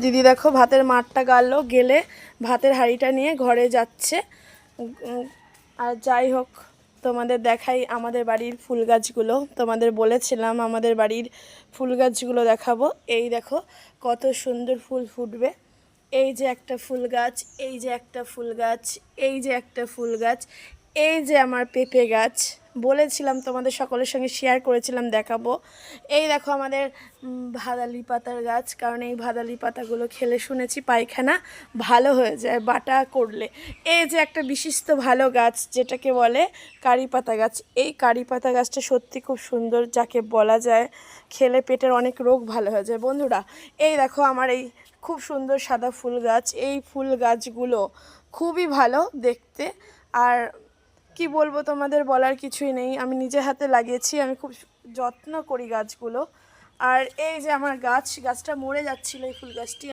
দিদি দেখো ভাতের মাঠটা গাড়লো, গেলে ভাতের হাঁড়িটা নিয়ে ঘরে যাচ্ছে। আর যাই হোক, তোমাদের দেখাই আমাদের বাড়ির ফুল গাছগুলো। তোমাদের বলেছিলাম আমাদের বাড়ির ফুল গাছগুলো দেখাবো। এই দেখো কত সুন্দর ফুল ফুটবে। এই যে একটা ফুল গাছ, এই যে একটা ফুল গাছ, এই যে একটা ফুল গাছ, এই যে আমার পেঁপে গাছ। বলেছিলাম তোমাদের সকলের সঙ্গে শেয়ার করেছিলাম দেখাবো। এই দেখো আমাদের ভাদালি পাতার গাছ, কারণ এই ভাদালি পাতাগুলো খেলে শুনেছি পায়খানা ভালো হয়ে যায় বাটা করলে। এই যে একটা বিশিষ্ট ভালো গাছ যেটাকে বলে কারি পাতা গাছ। এই কারি পাতা গাছটা সত্যি খুব সুন্দর, যাকে বলা যায় খেলে পেটের অনেক রোগ ভালো হয়ে যায়। বন্ধুরা এই দেখো আমার এই খুব সুন্দর সাদা ফুল গাছ। এই ফুল গাছগুলো খুবই ভালো দেখতে। আর কি বলবো, তোমাদের বলার কিছুই নেই। আমি নিজে হাতে লাগিয়েছি, আমি খুব যত্ন করি গাছগুলো। আর এই যে আমার গাছটা মরে যাচ্ছিলো, এই ফুল গাছটি